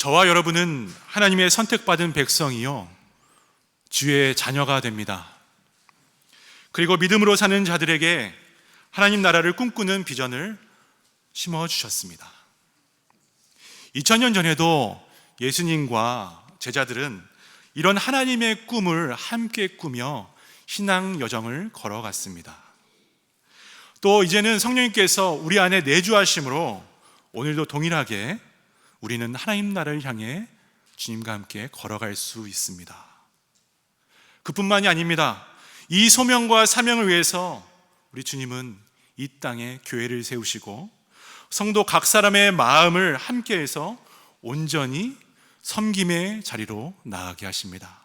저와 여러분은 하나님의 선택받은 백성이요, 주의 자녀가 됩니다. 그리고 믿음으로 사는 자들에게 하나님 나라를 꿈꾸는 비전을 심어주셨습니다. 2000년 전에도 예수님과 제자들은 이런 하나님의 꿈을 함께 꾸며 신앙 여정을 걸어갔습니다. 또 이제는 성령님께서 우리 안에 내주하심으로 오늘도 동일하게 우리는 하나님 나라를 향해 주님과 함께 걸어갈 수 있습니다. 그뿐만이 아닙니다. 이 소명과 사명을 위해서 우리 주님은 이 땅에 교회를 세우시고 성도 각 사람의 마음을 함께해서 온전히 섬김의 자리로 나아가게 하십니다.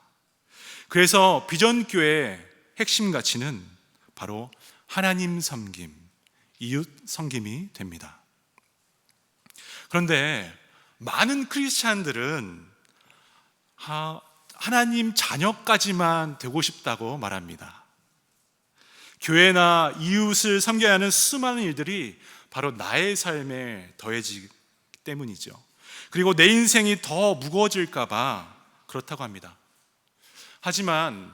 그래서 비전교회의 핵심 가치는 바로 하나님 섬김, 이웃 섬김이 됩니다. 그런데 많은 크리스찬들은 하나님 자녀까지만 되고 싶다고 말합니다. 교회나 이웃을 섬겨야 하는 수많은 일들이 바로 나의 삶에 더해지기 때문이죠. 그리고 내 인생이 더 무거워질까 봐 그렇다고 합니다. 하지만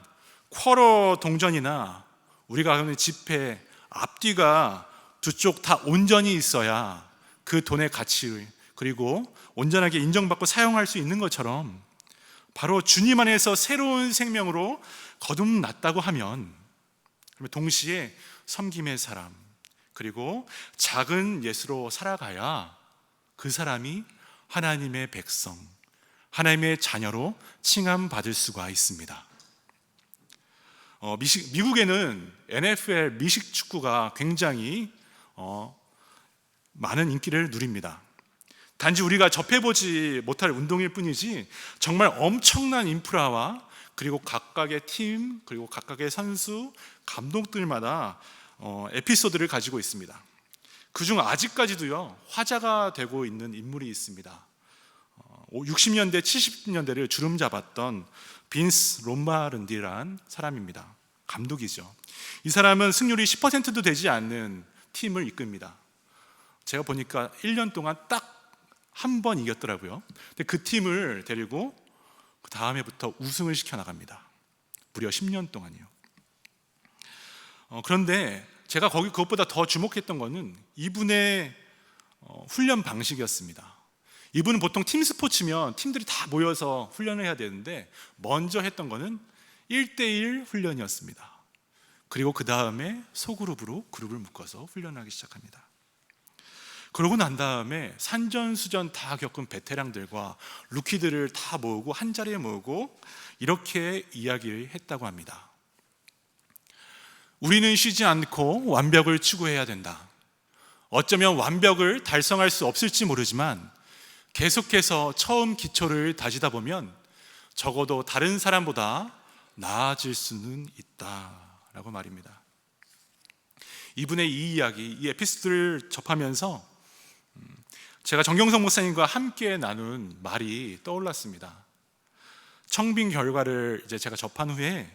쿼러 동전이나 우리가 하는 집회 앞뒤가 두 쪽 다 온전히 있어야 그 돈의 가치 그리고 온전하게 인정받고 사용할 수 있는 것처럼 바로 주님 안에서 새로운 생명으로 거듭났다고 하면 동시에 섬김의 사람 그리고 작은 예수로 살아가야 그 사람이 하나님의 백성, 하나님의 자녀로 칭함받을 수가 있습니다. 미국에는 NFL 미식 축구가 굉장히 많은 인기를 누립니다. 단지 우리가 접해보지 못할 운동일 뿐이지 정말 엄청난 인프라와 그리고 각각의 팀 그리고 각각의 선수, 감독들마다 에피소드를 가지고 있습니다. 그중 아직까지도요 화제가 되고 있는 인물이 있습니다. 60년대, 70년대를 주름 잡았던 빈스 롬바른디란 사람입니다. 감독이죠. 이 사람은 승률이 10%도 되지 않는 팀을 이끕니다. 제가 보니까 1년 동안 딱 한 번 이겼더라고요. 근데 그 팀을 데리고 그 다음 해부터 우승을 시켜나갑니다. 무려 10년 동안이요. 그런데 제가 그것보다 더 주목했던 거는 이분의 훈련 방식이었습니다. 이분은 보통 팀 스포츠면 팀들이 다 모여서 훈련을 해야 되는데 먼저 했던 거는 1대1 훈련이었습니다. 그리고 그 다음에 소그룹으로 그룹을 묶어서 훈련하기 시작합니다. 그러고 난 다음에 산전수전 다 겪은 베테랑들과 루키들을 다 모으고 한 자리에 모으고 이렇게 이야기를 했다고 합니다. 우리는 쉬지 않고 완벽을 추구해야 된다. 어쩌면 완벽을 달성할 수 없을지 모르지만 계속해서 처음 기초를 다지다 보면 적어도 다른 사람보다 나아질 수는 있다라고 말입니다. 이분의 이 이야기, 이 에피소드를 접하면서 제가 정경석 목사님과 함께 나눈 말이 떠올랐습니다. 청빙 결과를 이제 제가 접한 후에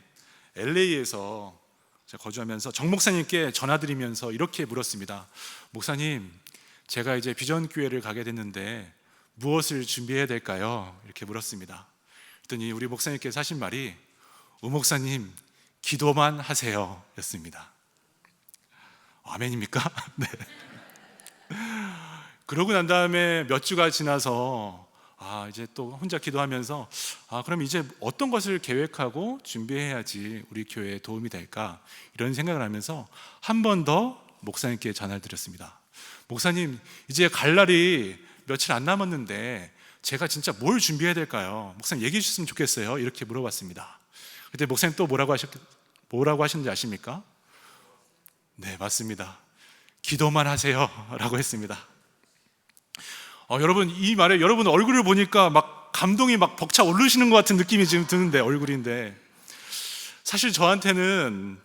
LA에서 제가 거주하면서 정 목사님께 전화드리면서 이렇게 물었습니다. 목사님, 제가 이제 비전교회를 가게 됐는데 무엇을 준비해야 될까요? 이렇게 물었습니다. 그랬더니 우리 목사님께서 하신 말이 우 목사님, 기도만 하세요 였습니다. 아멘입니까? 네. 그러고 난 다음에 몇 주가 지나서 이제 또 혼자 기도하면서 그럼 이제 어떤 것을 계획하고 준비해야지 우리 교회에 도움이 될까 이런 생각을 하면서 한 번 더 목사님께 전화를 드렸습니다. 목사님, 이제 갈 날이 며칠 안 남았는데 제가 진짜 뭘 준비해야 될까요? 목사님 얘기해 주셨으면 좋겠어요. 이렇게 물어봤습니다. 그때 목사님 또 뭐라고 하셨는지 아십니까? 네, 맞습니다. 기도만 하세요 라고 했습니다. 여러분, 이 말에 여러분 얼굴을 보니까 막 감동이 막 벅차 오르시는 것 같은 느낌이 지금 드는데, 얼굴인데 사실 저한테는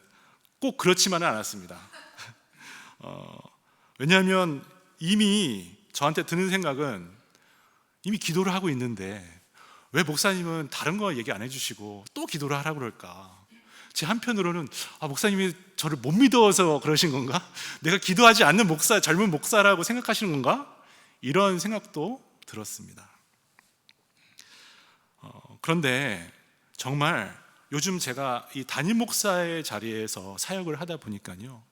꼭 그렇지만은 않았습니다. 왜냐하면 이미 저한테 드는 생각은 이미 기도를 하고 있는데 왜 목사님은 다른 거 얘기 안 해주시고 또 기도를 하라고 그럴까? 제 한편으로는 목사님이 저를 못 믿어서 그러신 건가? 내가 기도하지 않는 젊은 목사라고 생각하시는 건가? 이런 생각도 들었습니다. 그런데 정말 요즘 제가 이 담임 목사의 자리에서 사역을 하다 보니까요,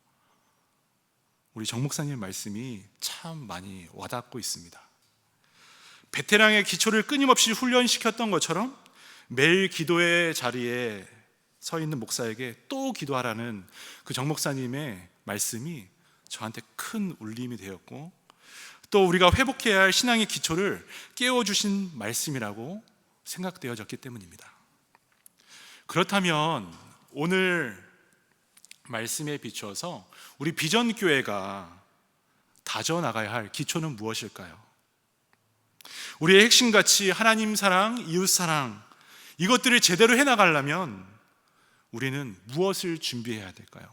우리 정 목사님 말씀이 참 많이 와닿고 있습니다. 베테랑의 기초를 끊임없이 훈련시켰던 것처럼 매일 기도의 자리에 서 있는 목사에게 또 기도하라는 그 정 목사님의 말씀이 저한테 큰 울림이 되었고, 또 우리가 회복해야 할 신앙의 기초를 깨워주신 말씀이라고 생각되어졌기 때문입니다. 그렇다면 오늘 말씀에 비추어서 우리 비전교회가 다져나가야 할 기초는 무엇일까요? 우리의 핵심 가치 하나님 사랑, 이웃 사랑, 이것들을 제대로 해나가려면 우리는 무엇을 준비해야 될까요?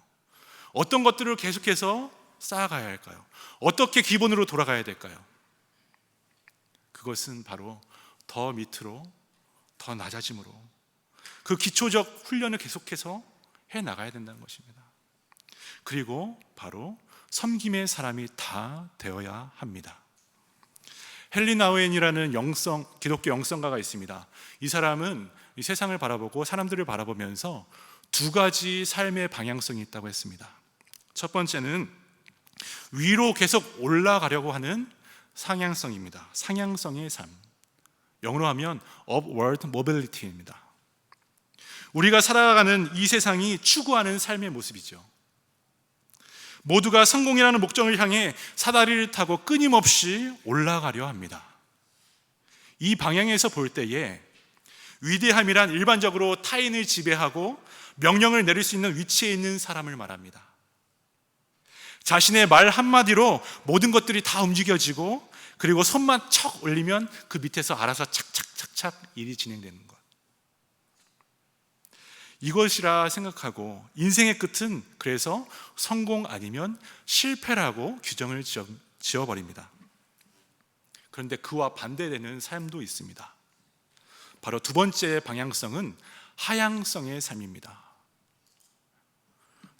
어떤 것들을 계속해서 쌓아가야 할까요? 어떻게 기본으로 돌아가야 될까요? 그것은 바로 더 밑으로, 더 낮아짐으로 그 기초적 훈련을 계속해서 해나가야 된다는 것입니다. 그리고 바로 섬김의 사람이 다 되어야 합니다. 헨리 나우엔이라는 기독교 영성가가 있습니다. 이 사람은 이 세상을 바라보고 사람들을 바라보면서 두 가지 삶의 방향성이 있다고 했습니다. 첫 번째는 위로 계속 올라가려고 하는 상향성입니다. 상향성의 삶, 영어로 하면 upward mobility입니다. 우리가 살아가는 이 세상이 추구하는 삶의 모습이죠. 모두가 성공이라는 목적을 향해 사다리를 타고 끊임없이 올라가려 합니다. 이 방향에서 볼 때에 위대함이란 일반적으로 타인을 지배하고 명령을 내릴 수 있는 위치에 있는 사람을 말합니다. 자신의 말 한마디로 모든 것들이 다 움직여지고, 그리고 손만 척 올리면 그 밑에서 알아서 착착착착 일이 진행되는 것, 이것이라 생각하고 인생의 끝은 그래서 성공 아니면 실패라고 규정을 지어버립니다. 그런데 그와 반대되는 삶도 있습니다. 바로 두 번째 방향성은 하향성의 삶입니다.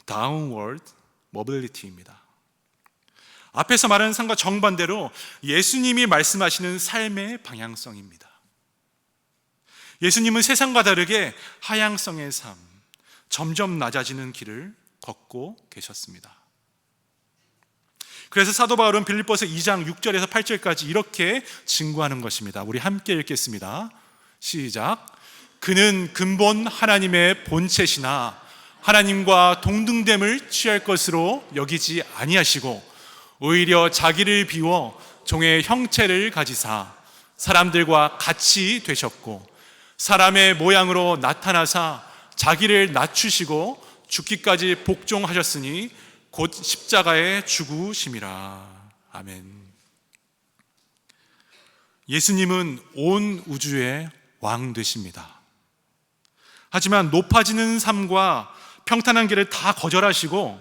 Downward mobility입니다. 앞에서 말한 삶과 정반대로 예수님이 말씀하시는 삶의 방향성입니다. 예수님은 세상과 다르게 하향성의 삶, 점점 낮아지는 길을 걷고 계셨습니다. 그래서 사도 바울은 빌립보서 2장 6절에서 8절까지 이렇게 증거하는 것입니다. 우리 함께 읽겠습니다. 시작. 그는 근본 하나님의 본체시나 하나님과 동등됨을 취할 것으로 여기지 아니하시고 오히려 자기를 비워 종의 형체를 가지사 사람들과 같이 되셨고 사람의 모양으로 나타나사 자기를 낮추시고 죽기까지 복종하셨으니 곧 십자가에 죽으심이라. 아멘. 예수님은 온 우주의 왕 되십니다. 하지만 높아지는 삶과 평탄한 길을 다 거절하시고,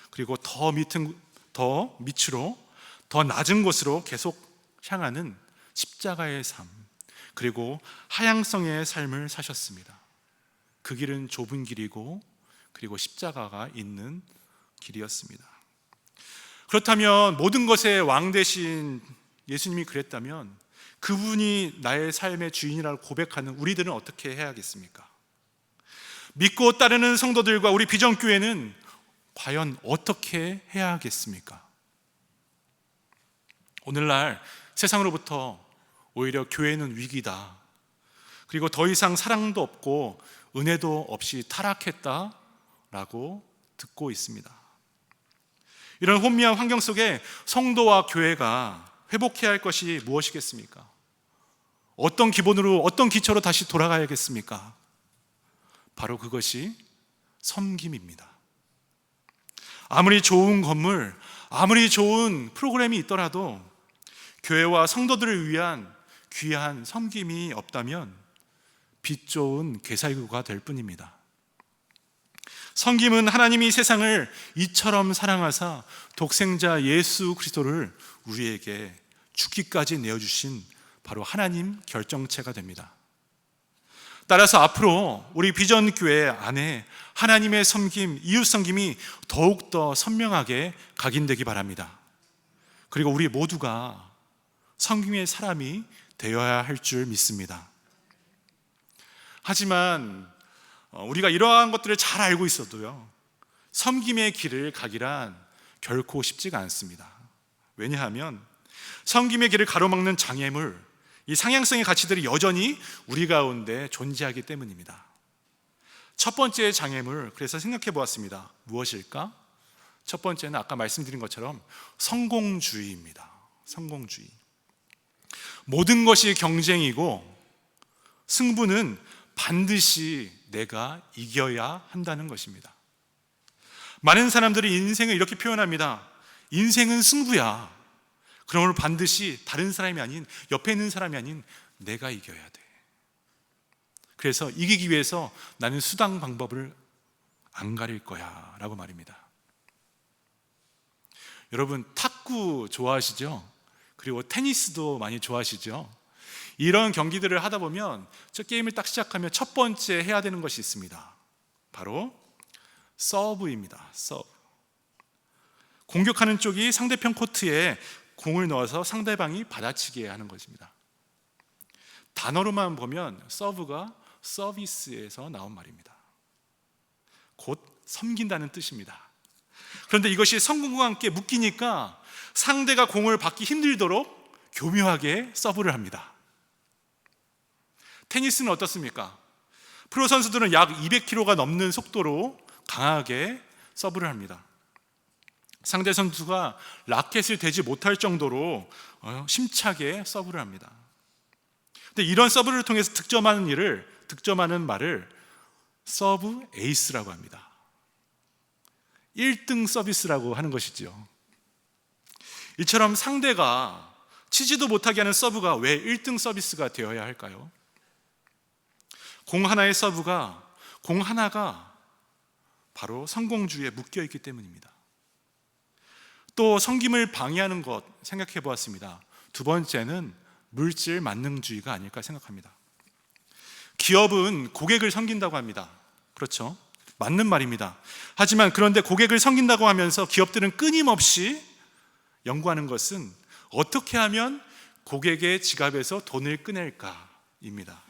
그리고 더 밑으로 더 낮은 곳으로 계속 향하는 십자가의 삶, 그리고 하향성의 삶을 사셨습니다. 그 길은 좁은 길이고, 그리고 십자가가 있는 길이었습니다. 그렇다면 모든 것의 왕 되신 예수님이 그랬다면 그분이 나의 삶의 주인이라고 고백하는 우리들은 어떻게 해야겠습니까? 믿고 따르는 성도들과 우리 비전교회는 과연 어떻게 해야 하겠습니까? 오늘날 세상으로부터 오히려 교회는 위기다, 그리고 더 이상 사랑도 없고 은혜도 없이 타락했다라고 듣고 있습니다. 이런 혼미한 환경 속에 성도와 교회가 회복해야 할 것이 무엇이겠습니까? 어떤 기본으로, 어떤 기초로 다시 돌아가야겠습니까? 바로 그것이 섬김입니다. 아무리 좋은 건물, 아무리 좋은 프로그램이 있더라도 교회와 성도들을 위한 귀한 섬김이 없다면 빛 좋은 개살구가 될 뿐입니다. 섬김은 하나님이 세상을 이처럼 사랑하사 독생자 예수 그리스도를 우리에게 죽기까지 내어주신 바로 하나님 결정체가 됩니다. 따라서 앞으로 우리 비전교회 안에 하나님의 섬김, 이웃 섬김이 더욱더 선명하게 각인되기 바랍니다. 그리고 우리 모두가 섬김의 사람이 되어야 할 줄 믿습니다. 하지만 우리가 이러한 것들을 잘 알고 있어도요, 섬김의 길을 가기란 결코 쉽지가 않습니다. 왜냐하면 섬김의 길을 가로막는 장애물, 이 상향성의 가치들이 여전히 우리 가운데 존재하기 때문입니다. 첫 번째 장애물, 그래서 생각해 보았습니다. 무엇일까? 첫 번째는 아까 말씀드린 것처럼 성공주의입니다. 성공주의. 모든 것이 경쟁이고 승부는 반드시 내가 이겨야 한다는 것입니다. 많은 사람들이 인생을 이렇게 표현합니다. 인생은 승부야. 그러므로 반드시 다른 사람이 아닌, 옆에 있는 사람이 아닌 내가 이겨야 돼. 그래서 이기기 위해서 나는 수단 방법을 안 가릴 거야 라고 말입니다. 여러분, 탁구 좋아하시죠? 그리고 테니스도 많이 좋아하시죠? 이런 경기들을 하다 보면 저 게임을 딱 시작하면 첫 번째 해야 되는 것이 있습니다. 바로 서브입니다. 서브. 공격하는 쪽이 상대편 코트에 공을 넣어서 상대방이 받아치게 하는 것입니다. 단어로만 보면 서브가 서비스에서 나온 말입니다. 곧 섬긴다는 뜻입니다. 그런데 이것이 성공과 함께 묶이니까 상대가 공을 받기 힘들도록 교묘하게 서브를 합니다. 테니스는 어떻습니까? 프로 선수들은 약 200km가 넘는 속도로 강하게 서브를 합니다. 상대 선수가 라켓을 대지 못할 정도로 심차게 서브를 합니다. 근데 이런 서브를 통해서 득점하는 말을 서브 에이스라고 합니다. 1등 서비스라고 하는 것이죠. 이처럼 상대가 치지도 못하게 하는 서브가 왜 1등 서비스가 되어야 할까요? 공 하나가 바로 성공주의에 묶여 있기 때문입니다. 또 섬김을 방해하는 것 생각해 보았습니다. 두 번째는 물질 만능주의가 아닐까 생각합니다. 기업은 고객을 섬긴다고 합니다. 그렇죠? 맞는 말입니다. 하지만 그런데 고객을 섬긴다고 하면서 기업들은 끊임없이 연구하는 것은 어떻게 하면 고객의 지갑에서 돈을 꺼낼까입니다.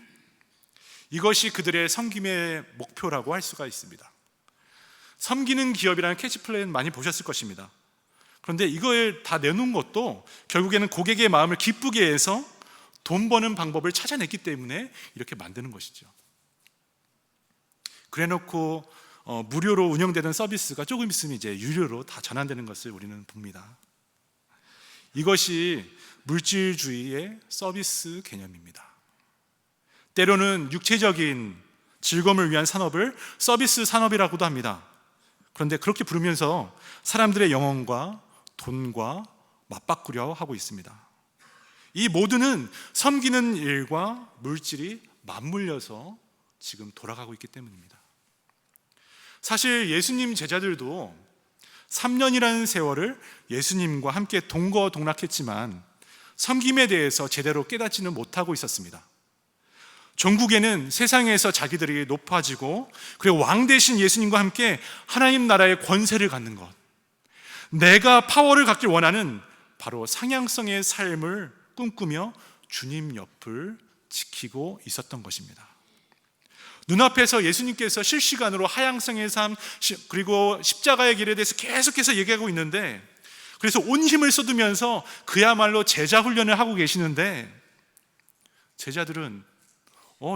이것이 그들의 섬김의 목표라고 할 수가 있습니다. 섬기는 기업이라는 캐치플레이는 많이 보셨을 것입니다. 그런데 이걸 다 내놓은 것도 결국에는 고객의 마음을 기쁘게 해서 돈 버는 방법을 찾아냈기 때문에 이렇게 만드는 것이죠. 그래놓고 무료로 운영되던 서비스가 조금 있으면 이제 유료로 다 전환되는 것을 우리는 봅니다. 이것이 물질주의의 서비스 개념입니다. 때로는 육체적인 즐거움을 위한 산업을 서비스 산업이라고도 합니다. 그런데 그렇게 부르면서 사람들의 영혼과 돈과 맞바꾸려 하고 있습니다. 이 모두는 섬기는 일과 물질이 맞물려서 지금 돌아가고 있기 때문입니다. 사실 예수님 제자들도 3년이라는 세월을 예수님과 함께 동거동락했지만 섬김에 대해서 제대로 깨닫지는 못하고 있었습니다. 종국에는 세상에서 자기들이 높아지고 그리고 왕 대신 예수님과 함께 하나님 나라의 권세를 갖는 것, 내가 파워를 갖길 원하는 바로 상향성의 삶을 꿈꾸며 주님 옆을 지키고 있었던 것입니다. 눈앞에서 예수님께서 실시간으로 하향성의 삶 그리고 십자가의 길에 대해서 계속해서 얘기하고 있는데, 그래서 온 힘을 쏟으면서 그야말로 제자 훈련을 하고 계시는데 제자들은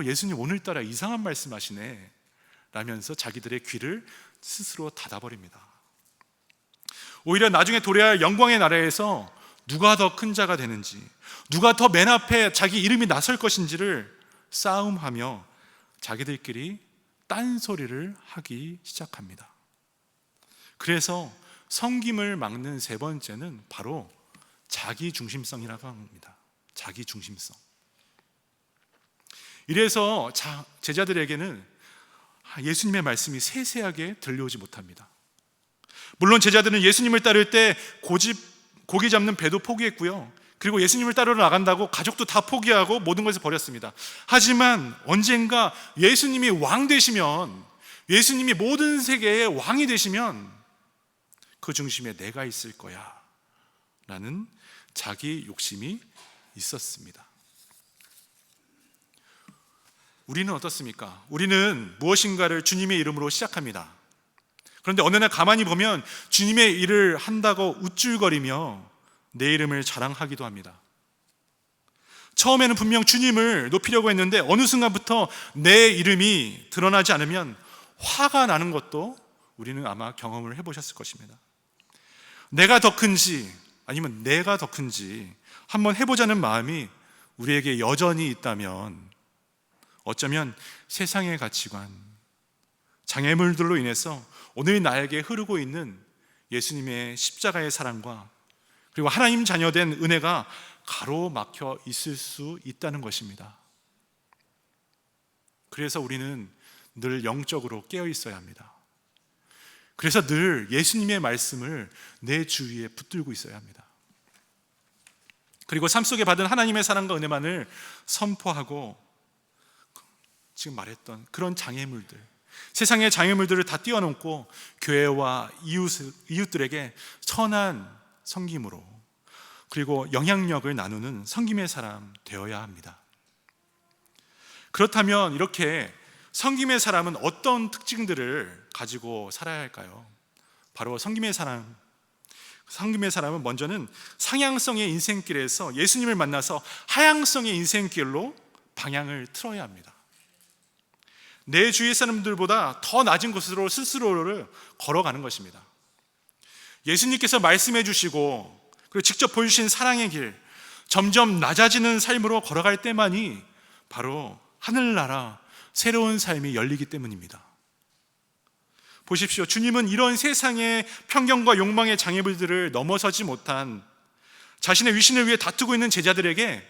예수님 오늘따라 이상한 말씀하시네 라면서 자기들의 귀를 스스로 닫아버립니다. 오히려 나중에 도래할 영광의 나라에서 누가 더 큰 자가 되는지, 누가 더 맨 앞에 자기 이름이 나설 것인지를 싸움하며 자기들끼리 딴소리를 하기 시작합니다. 그래서 섬김을 막는 세 번째는 바로 자기중심성이라고 합니다. 자기중심성. 이래서 제자들에게는 예수님의 말씀이 세세하게 들려오지 못합니다. 물론 제자들은 예수님을 따를 때 고기 잡는 배도 포기했고요, 그리고 예수님을 따르러 나간다고 가족도 다 포기하고 모든 것을 버렸습니다. 하지만 언젠가 예수님이 왕 되시면, 예수님이 모든 세계의 왕이 되시면 그 중심에 내가 있을 거야 라는 자기 욕심이 있었습니다. 우리는 어떻습니까? 우리는 무엇인가를 주님의 이름으로 시작합니다. 그런데 어느 날 가만히 보면 주님의 일을 한다고 우쭐거리며 내 이름을 자랑하기도 합니다. 처음에는 분명 주님을 높이려고 했는데 어느 순간부터 내 이름이 드러나지 않으면 화가 나는 것도 우리는 아마 경험을 해보셨을 것입니다. 내가 더 큰지 아니면 내가 더 큰지 한번 해보자는 마음이 우리에게 여전히 있다면 어쩌면 세상의 가치관, 장애물들로 인해서 오늘 나에게 흐르고 있는 예수님의 십자가의 사랑과 그리고 하나님 자녀된 은혜가 가로막혀 있을 수 있다는 것입니다. 그래서 우리는 늘 영적으로 깨어 있어야 합니다. 그래서 늘 예수님의 말씀을 내 주위에 붙들고 있어야 합니다. 그리고 삶 속에 받은 하나님의 사랑과 은혜만을 선포하고 지금 말했던 그런 장애물들, 세상의 장애물들을 다 뛰어넘고 교회와 이웃들에게 선한 섬김으로 그리고 영향력을 나누는 섬김의 사람 되어야 합니다. 그렇다면 이렇게 섬김의 사람은 어떤 특징들을 가지고 살아야 할까요? 바로 섬김의 사람은 먼저는 상향성의 인생길에서 예수님을 만나서 하향성의 인생길로 방향을 틀어야 합니다. 내 주위 사람들보다 더 낮은 곳으로 스스로를 걸어가는 것입니다. 예수님께서 말씀해 주시고 그리고 직접 보여주신 사랑의 길, 점점 낮아지는 삶으로 걸어갈 때만이 바로 하늘나라 새로운 삶이 열리기 때문입니다. 보십시오. 주님은 이런 세상의 편견과 욕망의 장애물들을 넘어서지 못한 자신의 위신을 위해 다투고 있는 제자들에게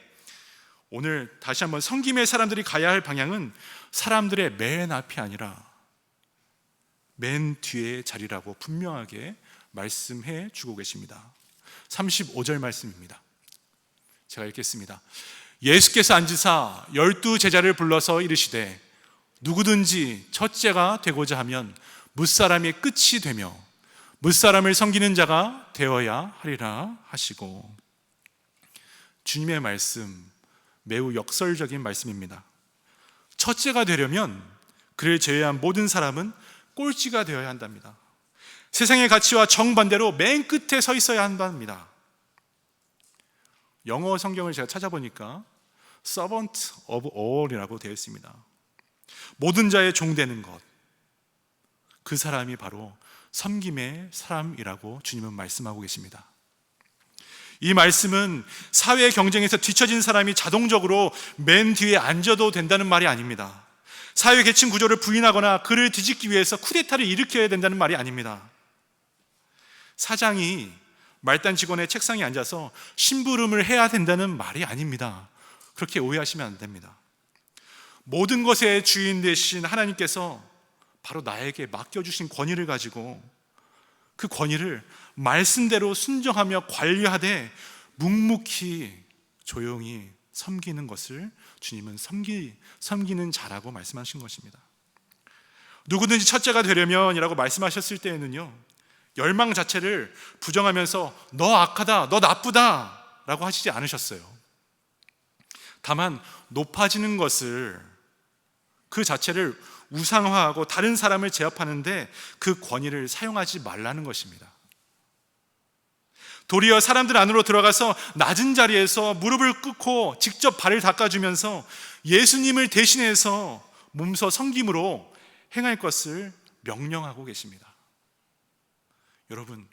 오늘 다시 한번 섬김의 사람들이 가야 할 방향은 사람들의 맨 앞이 아니라 맨 뒤의 자리라고 분명하게 말씀해 주고 계십니다. 35절 말씀입니다. 제가 읽겠습니다. 예수께서 앉으사 12 제자를 불러서 이르시되 누구든지 첫째가 되고자 하면 뭇사람의 끝이 되며 뭇사람을 섬기는 자가 되어야 하리라 하시고, 주님의 말씀 매우 역설적인 말씀입니다. 첫째가 되려면 그를 제외한 모든 사람은 꼴찌가 되어야 한답니다. 세상의 가치와 정반대로 맨 끝에 서 있어야 한답니다. 영어 성경을 제가 찾아보니까 servant of all이라고 되어 있습니다. 모든 자의 종 되는 것, 그 사람이 바로 섬김의 사람이라고 주님은 말씀하고 계십니다. 이 말씀은 사회 경쟁에서 뒤처진 사람이 자동적으로 맨 뒤에 앉아도 된다는 말이 아닙니다. 사회 계층 구조를 부인하거나 그를 뒤집기 위해서 쿠데타를 일으켜야 된다는 말이 아닙니다. 사장이 말단 직원의 책상에 앉아서 심부름을 해야 된다는 말이 아닙니다. 그렇게 오해하시면 안 됩니다. 모든 것의 주인 되신 하나님께서 바로 나에게 맡겨주신 권위를 가지고 그 권위를 말씀대로 순종하며 관리하되 묵묵히 조용히 섬기는 것을 주님은 섬기는 자라고 말씀하신 것입니다. 누구든지 첫째가 되려면 이라고 말씀하셨을 때에는요, 열망 자체를 부정하면서 너 악하다, 너 나쁘다 라고 하시지 않으셨어요. 다만 높아지는 것을, 그 자체를 우상화하고 다른 사람을 제압하는데 그 권위를 사용하지 말라는 것입니다. 도리어 사람들 안으로 들어가서 낮은 자리에서 무릎을 꿇고 직접 발을 닦아주면서 예수님을 대신해서 몸소 섬김으로 행할 것을 명령하고 계십니다. 여러분,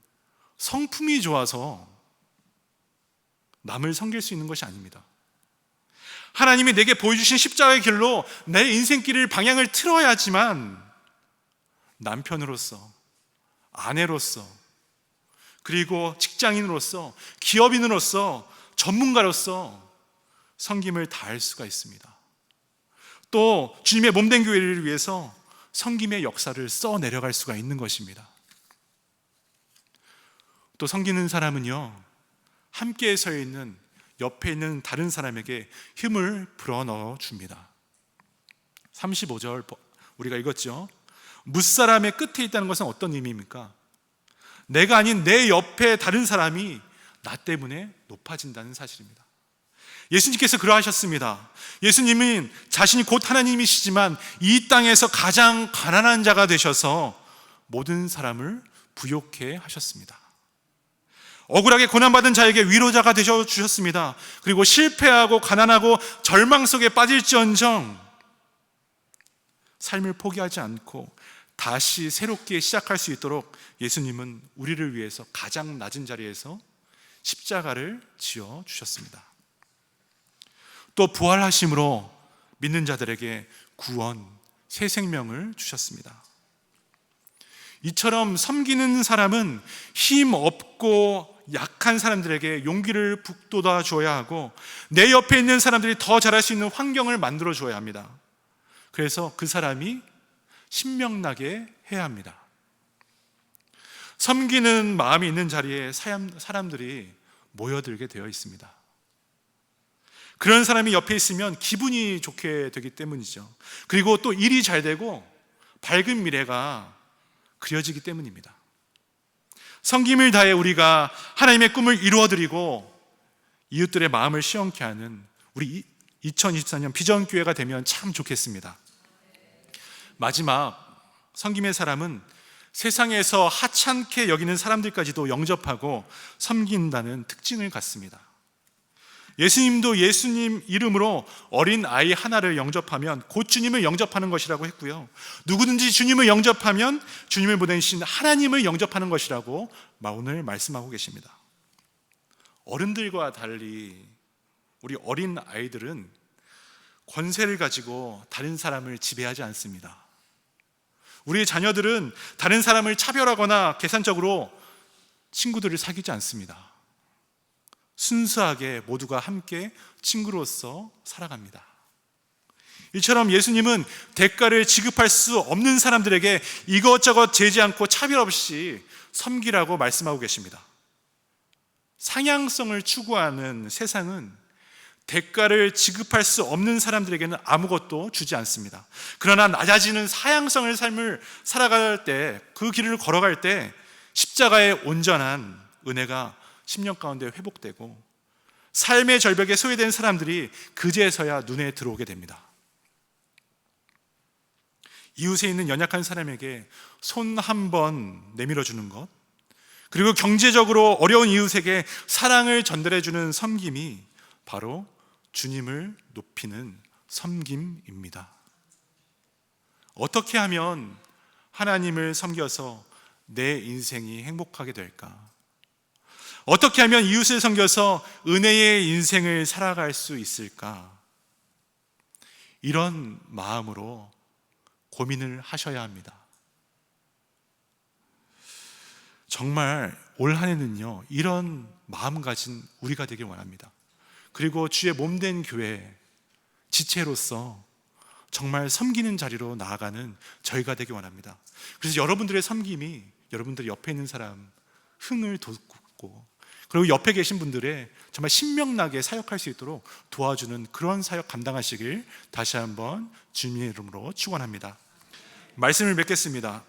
성품이 좋아서 남을 섬길 수 있는 것이 아닙니다. 하나님이 내게 보여주신 십자가의 길로 내 인생길을 방향을 틀어야지만 남편으로서, 아내로서, 그리고 직장인으로서, 기업인으로서, 전문가로서 섬김을 다할 수가 있습니다. 또 주님의 몸된 교회를 위해서 섬김의 역사를 써 내려갈 수가 있는 것입니다. 또 섬기는 사람은요, 함께 서 있는 옆에 있는 다른 사람에게 힘을 불어넣어 줍니다. 35절 우리가 읽었죠. 무사람의 끝에 있다는 것은 어떤 의미입니까? 내가 아닌 내 옆에 다른 사람이 나 때문에 높아진다는 사실입니다. 예수님께서 그러하셨습니다. 예수님은 자신이 곧 하나님이시지만 이 땅에서 가장 가난한 자가 되셔서 모든 사람을 부욕해 하셨습니다. 억울하게 고난받은 자에게 위로자가 되셔 주셨습니다. 그리고 실패하고 가난하고 절망 속에 빠질지언정 삶을 포기하지 않고 다시 새롭게 시작할 수 있도록 예수님은 우리를 위해서 가장 낮은 자리에서 십자가를 지어 주셨습니다. 또 부활하심으로 믿는 자들에게 구원, 새 생명을 주셨습니다. 이처럼 섬기는 사람은 힘 없고 약한 사람들에게 용기를 북돋아 줘야 하고 내 옆에 있는 사람들이 더 잘할 수 있는 환경을 만들어 줘야 합니다. 그래서 그 사람이 신명나게 해야 합니다. 섬기는 마음이 있는 자리에 사람들이 모여들게 되어 있습니다. 그런 사람이 옆에 있으면 기분이 좋게 되기 때문이죠. 그리고 또 일이 잘 되고 밝은 미래가 그려지기 때문입니다. 섬김을 다해 우리가 하나님의 꿈을 이루어드리고 이웃들의 마음을 시원케 하는 우리 2024년 비전교회가 되면 참 좋겠습니다. 마지막, 섬김의 사람은 세상에서 하찮게 여기는 사람들까지도 영접하고 섬긴다는 특징을 갖습니다. 예수님도 예수님 이름으로 어린 아이 하나를 영접하면 곧 주님을 영접하는 것이라고 했고요, 누구든지 주님을 영접하면 주님을 보내신 하나님을 영접하는 것이라고 오늘 말씀하고 계십니다. 어른들과 달리 우리 어린 아이들은 권세를 가지고 다른 사람을 지배하지 않습니다. 우리의 자녀들은 다른 사람을 차별하거나 계산적으로 친구들을 사귀지 않습니다. 순수하게 모두가 함께 친구로서 살아갑니다. 이처럼 예수님은 대가를 지급할 수 없는 사람들에게 이것저것 재지 않고 차별 없이 섬기라고 말씀하고 계십니다. 상향성을 추구하는 세상은 대가를 지급할 수 없는 사람들에게는 아무것도 주지 않습니다. 그러나 낮아지는 사양성을 삶을 살아갈 때, 그 길을 걸어갈 때 십자가의 온전한 은혜가 10년 가운데 회복되고 삶의 절벽에 소외된 사람들이 그제서야 눈에 들어오게 됩니다. 이웃에 있는 연약한 사람에게 손 한 번 내밀어 주는 것, 그리고 경제적으로 어려운 이웃에게 사랑을 전달해 주는 섬김이 바로 주님을 높이는 섬김입니다. 어떻게 하면 하나님을 섬겨서 내 인생이 행복하게 될까? 어떻게 하면 이웃을 섬겨서 은혜의 인생을 살아갈 수 있을까? 이런 마음으로 고민을 하셔야 합니다. 정말 올 한 해는요, 이런 마음 가진 우리가 되길 원합니다. 그리고 주의 몸된 교회 지체로서 정말 섬기는 자리로 나아가는 저희가 되길 원합니다. 그래서 여러분들의 섬김이 여러분들 옆에 있는 사람 흥을 돋고, 그리고 옆에 계신 분들의 정말 신명나게 사역할 수 있도록 도와주는 그런 사역 감당하시길 다시 한번 주님의 이름으로 축원합니다. 말씀을 맺겠습니다.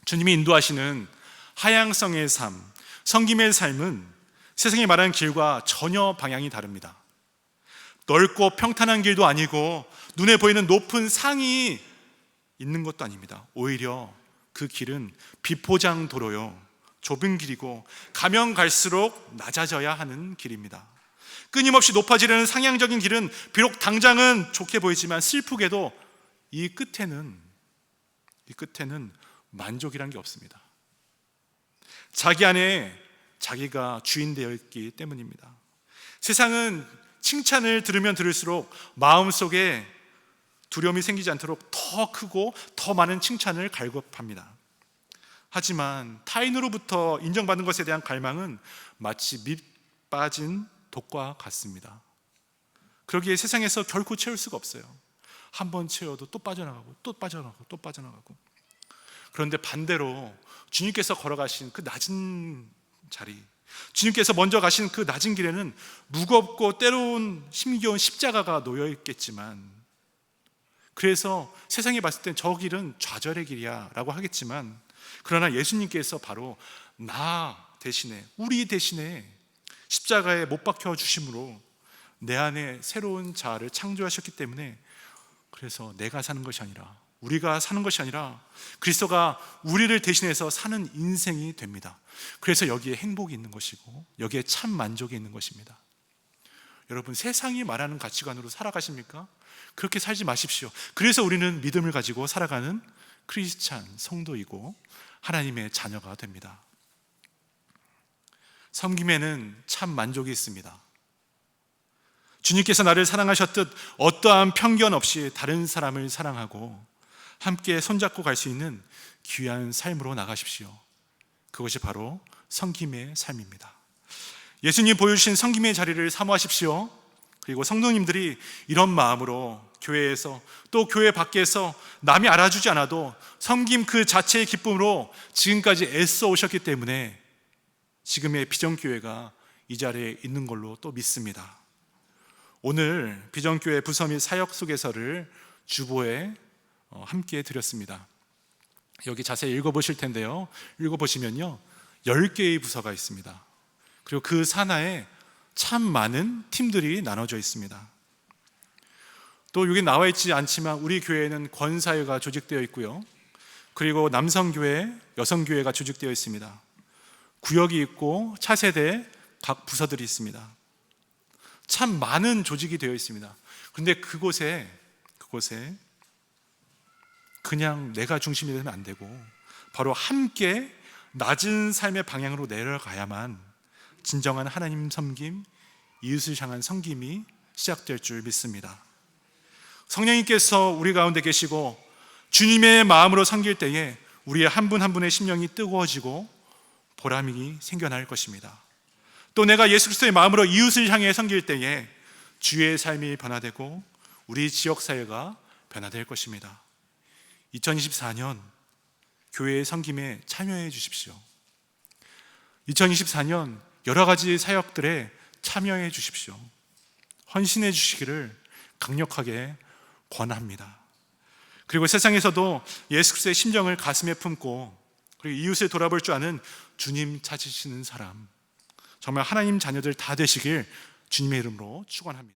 주님이 인도하시는 하향성의 삶, 섬김의 삶은 세상이 말하는 길과 전혀 방향이 다릅니다. 넓고 평탄한 길도 아니고 눈에 보이는 높은 상이 있는 것도 아닙니다. 오히려 그 길은 비포장 도로요, 좁은 길이고 가면 갈수록 낮아져야 하는 길입니다. 끊임없이 높아지려는 상향적인 길은 비록 당장은 좋게 보이지만 슬프게도 이 끝에는 만족이란 게 없습니다. 자기 안에 자기가 주인 되어 있기 때문입니다. 세상은 칭찬을 들으면 들을수록 마음속에 두려움이 생기지 않도록 더 크고 더 많은 칭찬을 갈급합니다. 하지만 타인으로부터 인정받는 것에 대한 갈망은 마치 밑 빠진 독과 같습니다. 그러기에 세상에서 결코 채울 수가 없어요. 한 번 채워도 또 빠져나가고 또 빠져나가고 또 빠져나가고. 그런데 반대로 주님께서 걸어가신 그 낮은 자리, 주님께서 먼저 가신 그 낮은 길에는 무겁고 때로는 힘겨운 십자가가 놓여 있겠지만, 그래서 세상에 봤을 땐 저 길은 좌절의 길이야 라고 하겠지만, 그러나 예수님께서 바로 나 대신에, 우리 대신에 십자가에 못 박혀 주심으로 내 안에 새로운 자아를 창조하셨기 때문에, 그래서 내가 사는 것이 아니라, 우리가 사는 것이 아니라 그리스도가 우리를 대신해서 사는 인생이 됩니다. 그래서 여기에 행복이 있는 것이고 여기에 참 만족이 있는 것입니다. 여러분, 세상이 말하는 가치관으로 살아가십니까? 그렇게 살지 마십시오. 그래서 우리는 믿음을 가지고 살아가는 크리스찬 성도이고 하나님의 자녀가 됩니다. 섬김에는 참 만족이 있습니다. 주님께서 나를 사랑하셨듯 어떠한 편견 없이 다른 사람을 사랑하고 함께 손잡고 갈 수 있는 귀한 삶으로 나가십시오. 그것이 바로 섬김의 삶입니다. 예수님 보여주신 섬김의 자리를 사모하십시오. 그리고 성도님들이 이런 마음으로 교회에서 또 교회 밖에서 남이 알아주지 않아도 섬김 그 자체의 기쁨으로 지금까지 애써 오셨기 때문에 지금의 비전교회가 이 자리에 있는 걸로 또 믿습니다. 오늘 비전교회 부서 및 사역 소개서를 주보에 함께 드렸습니다. 여기 자세히 읽어보실 텐데요, 읽어보시면요 10개의 부서가 있습니다. 그리고 그 산하에 참 많은 팀들이 나눠져 있습니다. 또 여기 나와 있지 않지만 우리 교회에는 권사회가 조직되어 있고요, 그리고 남성교회, 여성교회가 조직되어 있습니다. 구역이 있고 차세대 각 부서들이 있습니다. 참 많은 조직이 되어 있습니다. 그런데 그곳에 그냥 내가 중심이 되면 안 되고 바로 함께 낮은 삶의 방향으로 내려가야만 진정한 하나님 섬김, 이웃을 향한 섬김이 시작될 줄 믿습니다. 성령님께서 우리 가운데 계시고 주님의 마음으로 섬길 때에 우리의 한 분 한 분의 심령이 뜨거워지고 보람이 생겨날 것입니다. 또 내가 예수 그리스도의 마음으로 이웃을 향해 섬길 때에 주의 삶이 변화되고 우리 지역사회가 변화될 것입니다. 2024년 교회의 섬김에 참여해 주십시오. 2024년 여러 가지 사역들에 참여해 주십시오. 헌신해 주시기를 강력하게 권합니다. 그리고 세상에서도 예수 그리스도의 심정을 가슴에 품고 그리고 이웃을 돌아볼 줄 아는 주님 찾으시는 사람, 정말 하나님 자녀들 다 되시길 주님의 이름으로 축원합니다.